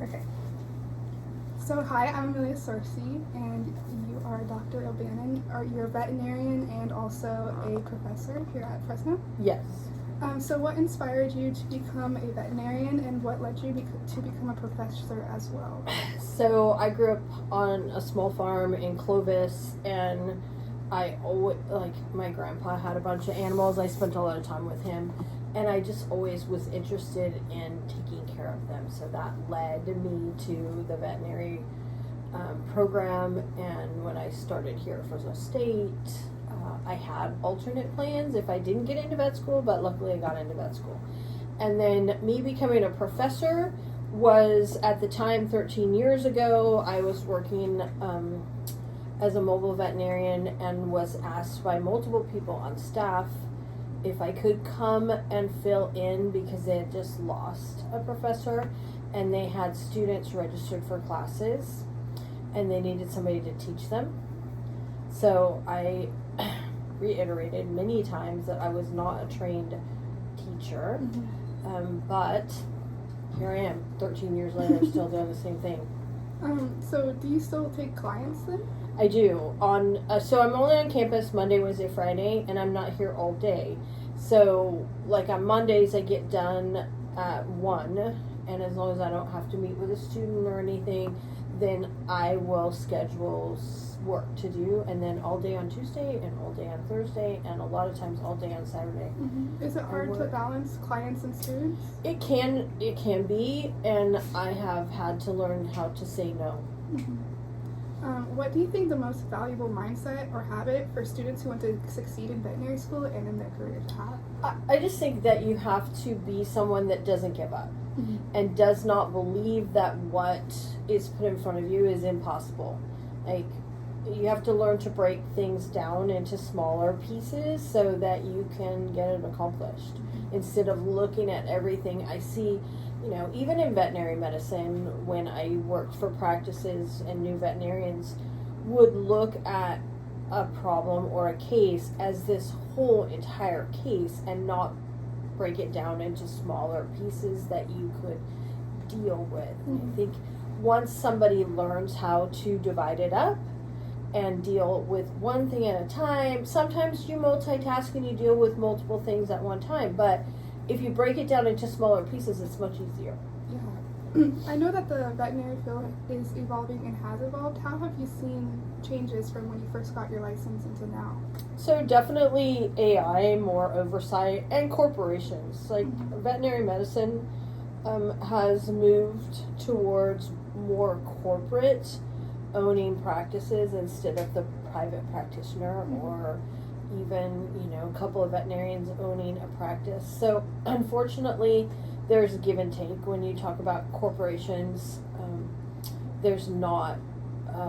Okay. So hi, I'm Amelia Sorcy, and you are Dr. Obannon. You're a veterinarian and also a professor here at Fresno. Yes. So what inspired you to become a veterinarian, and what led you to become a professor as well? So I grew up on a small farm in Clovis, and I always, my grandpa had a bunch of animals. I spent a lot of time with him, and I just always was interested in taking care of them. So that led me to the veterinary program, and when I started here at Fresno State, I had alternate plans if I didn't get into vet school, but luckily I got into vet school. And then me becoming a professor was, at the time, 13 years ago. I was working as a mobile veterinarian and was asked by multiple people on staff if I could come and fill in because they had just lost a professor and they had students registered for classes and they needed somebody to teach them. So I reiterated many times that I was not a trained teacher, but here I am 13 years later still doing the same thing. So do you still take clients then? I do. So I'm only on campus Monday, Wednesday, Friday, and I'm not here all day. So like on Mondays I get done at 1, and as long as I don't have to meet with a student or anything, then I will schedule work to do, and then all day on Tuesday and all day on Thursday and a lot of times all day on Saturday. Is it hard to balance clients and students? It can be, and I have had to learn how to say no. What do you think the most valuable mindset or habit for students who want to succeed in veterinary school and in their career to have? I just think that you have to be someone that doesn't give up and does not believe that what is put in front of you is impossible. Like, you have to learn to break things down into smaller pieces so that you can get it accomplished. Instead of looking at everything I see, even in veterinary medicine, when I worked for practices and new veterinarians would look at a problem or a case as this whole entire case and not break it down into smaller pieces that you could deal with. I think once somebody learns how to divide it up and deal with one thing at a time, sometimes you multitask and you deal with multiple things at one time, but if you break it down into smaller pieces, it's much easier. Yeah. I know that the veterinary field is evolving and has evolved. How have you seen changes from when you first got your license into now? So definitely AI, more oversight, and corporations. Like veterinary medicine has moved towards more corporate owning practices instead of the private practitioner or even, a couple of veterinarians owning a practice. So unfortunately, there's a give and take when you talk about corporations. There's not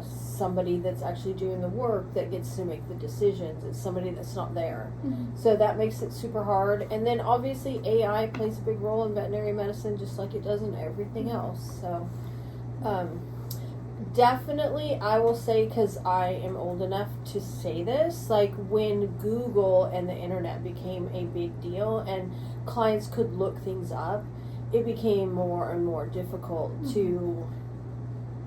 somebody that's actually doing the work that gets to make the decisions. It's somebody that's not there. So that makes it super hard. And then obviously AI plays a big role in veterinary medicine just like it does in everything else. So definitely, I will say, because I am old enough to say this, like when Google and the internet became a big deal and clients could look things up, it became more and more difficult to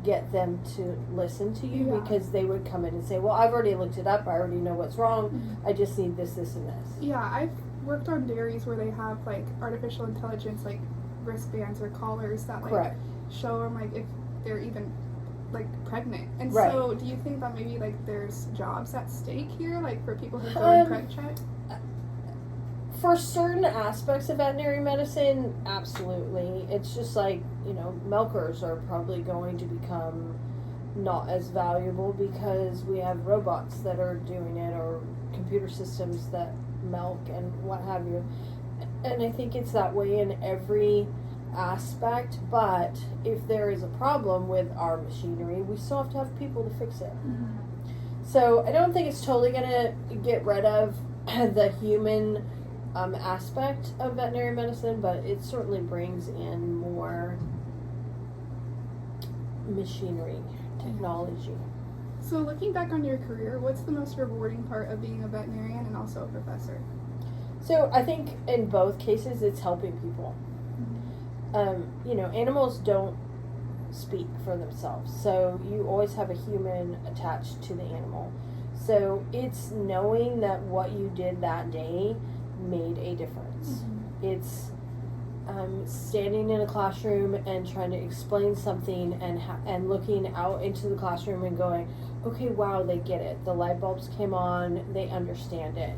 get them to listen to you because they would come in and say, well, I've already looked it up, I already know what's wrong, I just need this, this, and this. Yeah, I've worked on dairies where they have like artificial intelligence, like wristbands or collars that like show them like if they're even like pregnant. And so do you think that maybe like there's jobs at stake here, like for people who go in preg check? For certain aspects of veterinary medicine, absolutely. It's just like, milkers are probably going to become not as valuable because we have robots that are doing it or computer systems that milk and what have you. And I think it's that way in every aspect, but if there is a problem with our machinery, we still have to have people to fix it. So I don't think it's totally going to get rid of the human aspect of veterinary medicine, but it certainly brings in more machinery, technology. So looking back on your career, what's the most rewarding part of being a veterinarian and also a professor? So I think in both cases it's helping people. Animals don't speak for themselves. So you always have a human attached to the animal. So it's knowing that what you did that day made a difference. Mm-hmm. It's standing in a classroom and trying to explain something and looking out into the classroom and going, okay, wow, they get it. The light bulbs came on, they understand it.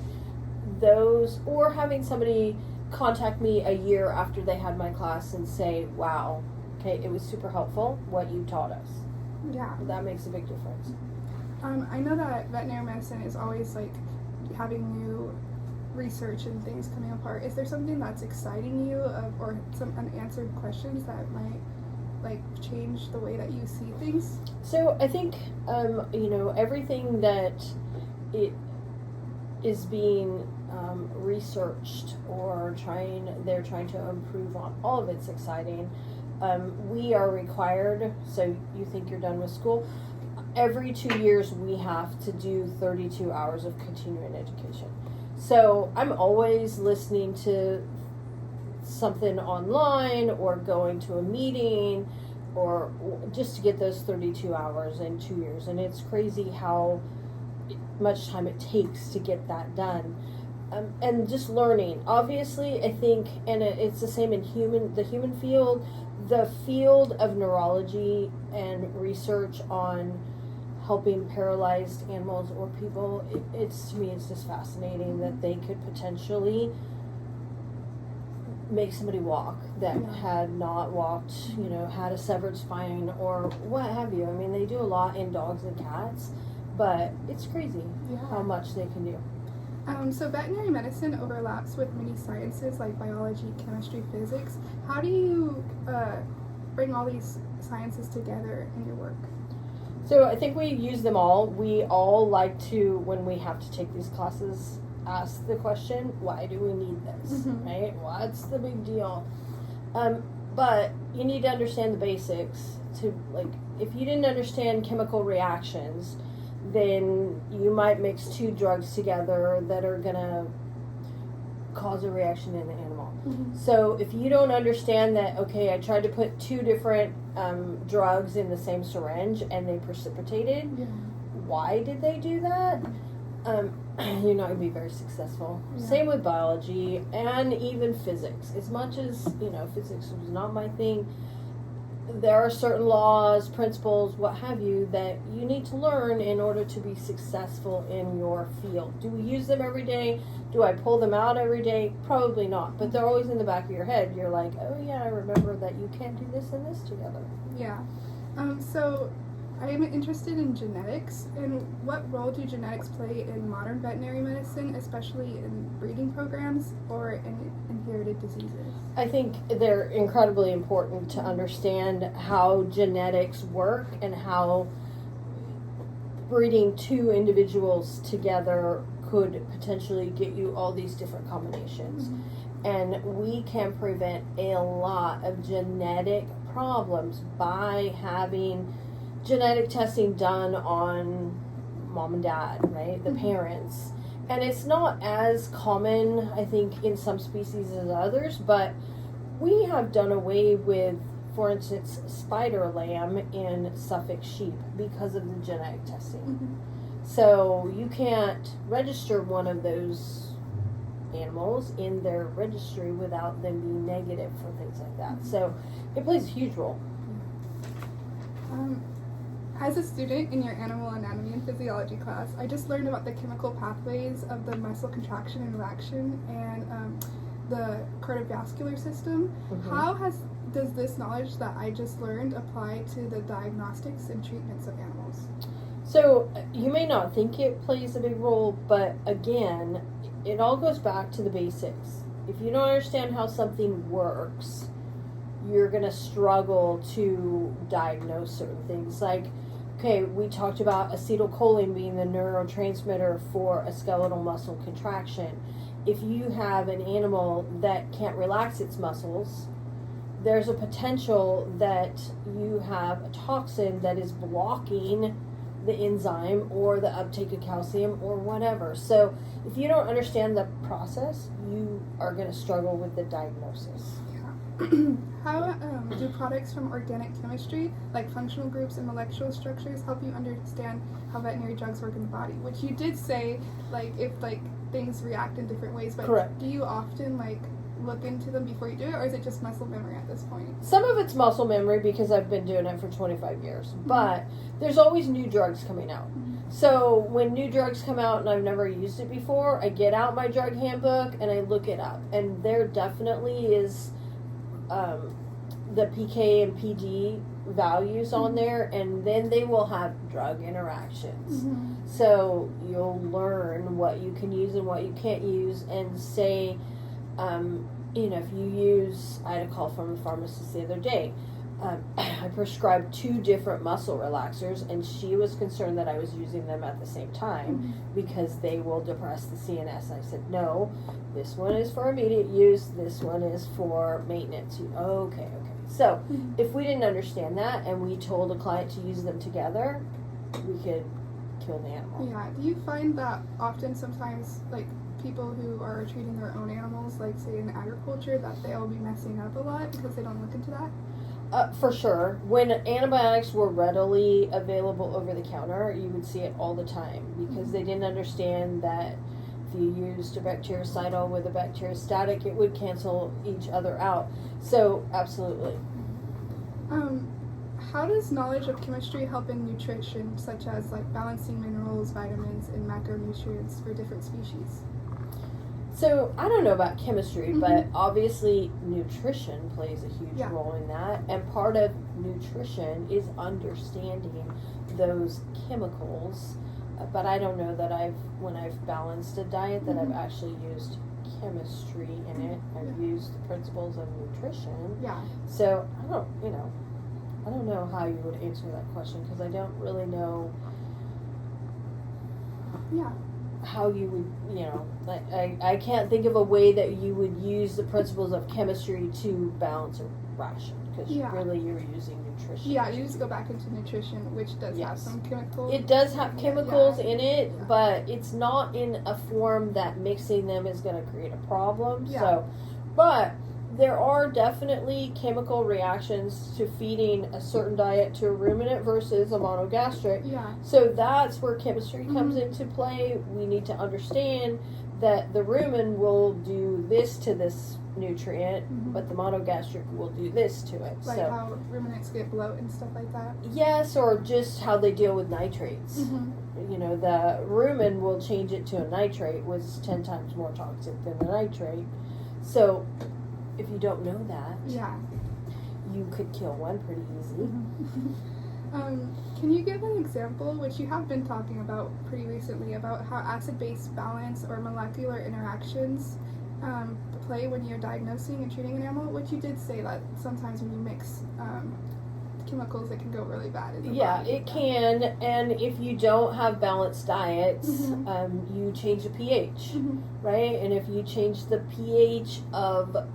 Those, or having somebody contact me a year after they had my class and say, wow, okay, it was super helpful what you taught us. Yeah. That makes a big difference. I know that veterinary medicine is always like having new research and things coming apart. Is there something that's exciting you or some unanswered questions that might like change the way that you see things? So I think, everything that it is being researched or they're trying to improve on, all of it's exciting. We are required, so you think you're done with school, every 2 years we have to do 32 hours of continuing education. So I'm always listening to something online or going to a meeting or just to get those 32 hours in 2 years. And it's crazy how much time it takes to get that done. And just learning. Obviously, I think, and it's the same in the human field, the field of neurology and research on helping paralyzed animals or people, to me, it's just fascinating that they could potentially make somebody walk that had not walked, had a severed spine or what have you. I mean, they do a lot in dogs and cats, but it's crazy how much they can do. So veterinary medicine overlaps with many sciences like biology, chemistry, physics. How do you bring all these sciences together in your work? So I think we use them all. We all like to, when we have to take these classes, ask the question, why do we need this, right? What's the big deal? But you need to understand the basics. If you didn't understand chemical reactions, then you might mix two drugs together that are going to cause a reaction in the animal. Mm-hmm. So if you don't understand that, okay, I tried to put two different drugs in the same syringe and they precipitated, why did they do that? You're not going to be very successful. Yeah. Same with biology and even physics. As much as, physics was not my thing, there are certain laws, principles, what have you, that you need to learn in order to be successful in your field. Do we use them every day? Do I pull them out every day? Probably not, but they're always in the back of your head. You're like, oh yeah, I remember that you can't do this and this together. Yeah. So I am interested in genetics, and what role do genetics play in modern veterinary medicine, especially in breeding programs or in inherited diseases? I think they're incredibly important to understand how genetics work and how breeding two individuals together could potentially get you all these different combinations. Mm-hmm. And we can prevent a lot of genetic problems by having genetic testing done on mom and dad, right? The parents. And it's not as common, I think, in some species as others, but we have done away with, for instance, spider lamb in Suffolk sheep because of the genetic testing. Mm-hmm. So you can't register one of those animals in their registry without them being negative for things like that. So it plays a huge role. As a student in your animal anatomy and physiology class, I just learned about the chemical pathways of the muscle contraction and relaxation and the cardiovascular system. Mm-hmm. How does this knowledge that I just learned apply to the diagnostics and treatments of animals? So you may not think it plays a big role, but again, it all goes back to the basics. If you don't understand how something works, you're going to struggle to diagnose certain things. Like, okay, we talked about acetylcholine being the neurotransmitter for a skeletal muscle contraction. If you have an animal that can't relax its muscles, there's a potential that you have a toxin that is blocking the enzyme or the uptake of calcium or whatever. So if you don't understand the process, you are going to struggle with the diagnosis. How do products from organic chemistry, like functional groups and molecular structures, help you understand how veterinary drugs work in the body? Which you did say, like, if, like, things react in different ways, but Correct. Do you often, like, look into them before you do it, or is it just muscle memory at this point? Some of it's muscle memory because I've been doing it for 25 years, but there's always new drugs coming out. So when new drugs come out and I've never used it before, I get out my drug handbook and I look it up. And there definitely is the PK and PD values on there, and then they will have drug interactions. So you'll learn what you can use and what you can't use, and say, if you use, I had a call from a pharmacist the other day. I prescribed 2 different muscle relaxers, and she was concerned that I was using them at the same time because they will depress the CNS. I said, no, this one is for immediate use, this one is for maintenance. Okay. So if we didn't understand that and we told a client to use them together, we could kill the animal. Yeah. Do you find that often sometimes, like, people who are treating their own animals, like, say, in agriculture, that they'll be messing up a lot because they don't look into that? For sure. When antibiotics were readily available over the counter, you would see it all the time because they didn't understand that if you used a bactericidal with a bacteriostatic, it would cancel each other out. So, absolutely. How does knowledge of chemistry help in nutrition, such as, like, balancing minerals, vitamins, and macronutrients for different species? So, I don't know about chemistry, but obviously nutrition plays a huge role in that. And part of nutrition is understanding those chemicals. But I don't know that when I've balanced a diet, that I've actually used chemistry in it. I've used the principles of nutrition. Yeah. So, I don't know how you would answer that question because I don't really know. Yeah. How you would, I can't think of a way that you would use the principles of chemistry to balance a ration, because really you're using nutrition. Yeah, you just go back into nutrition, which does have some chemicals. It does have chemicals in it, but it's not in a form that mixing them is going to create a problem. Yeah. So, but there are definitely chemical reactions to feeding a certain diet to a ruminant versus a monogastric. Yeah. So that's where chemistry comes into play. We need to understand that the rumen will do this to this nutrient, but the monogastric will do this to it. Like how ruminants get bloat and stuff like that? Yes, or just how they deal with nitrates. The rumen will change it to a nitrate, which is 10 times more toxic than the nitrate. So if you don't know that, you could kill one pretty easy. Can you give an example, which you have been talking about pretty recently, about how acid-base balance or molecular interactions play when you're diagnosing and treating an animal? Which you did say that sometimes when you mix chemicals, it can go really bad in the body. It can, and if you don't have balanced diets, you change the pH, right? And if you change the pH of the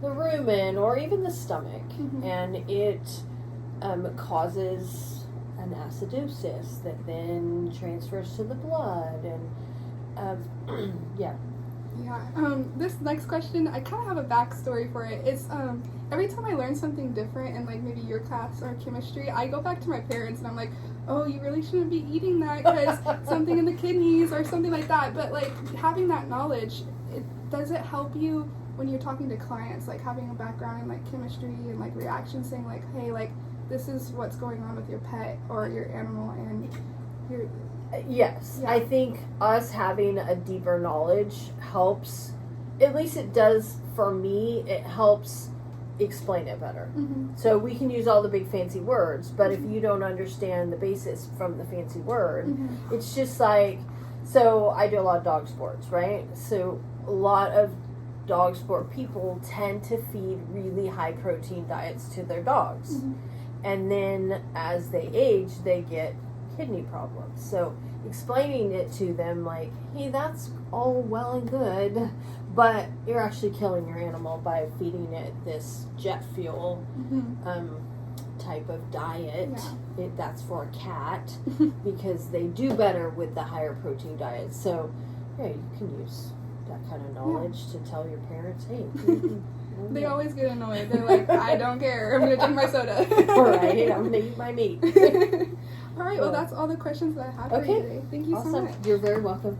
rumen or even the stomach, and it causes an acidosis that then transfers to the blood, and this next question, I kind of have a backstory for it. It's every time I learn something different in, like, maybe your class or chemistry, I go back to my parents and I'm like, oh, you really shouldn't be eating that because something in the kidneys or something like that. But, like, having that knowledge, does it help you when you're talking to clients, like, having a background in, like, chemistry and, like, reactions, saying, like, hey, like, this is what's going on with your pet or your animal, and you're... Yes, I think us having a deeper knowledge helps, at least it does for me, it helps explain it better. So we can use all the big fancy words, but if you don't understand the basis from the fancy word, it's just like, so I do a lot of dog sports, right? So a lot of dog sport people tend to feed really high protein diets to their dogs. And then as they age, they get kidney problems. So explaining it to them like, hey, that's all well and good, but you're actually killing your animal by feeding it this jet fuel type of diet. That's for a cat because they do better with the higher protein diet. So you can use that kind of knowledge to tell your parents, hey, They always get annoyed. They're like, I don't care. I'm gonna drink my soda. Right. I'm gonna eat my meat. All right. Well, that's all the questions that I have for you today. Thank you so much. You're very welcome.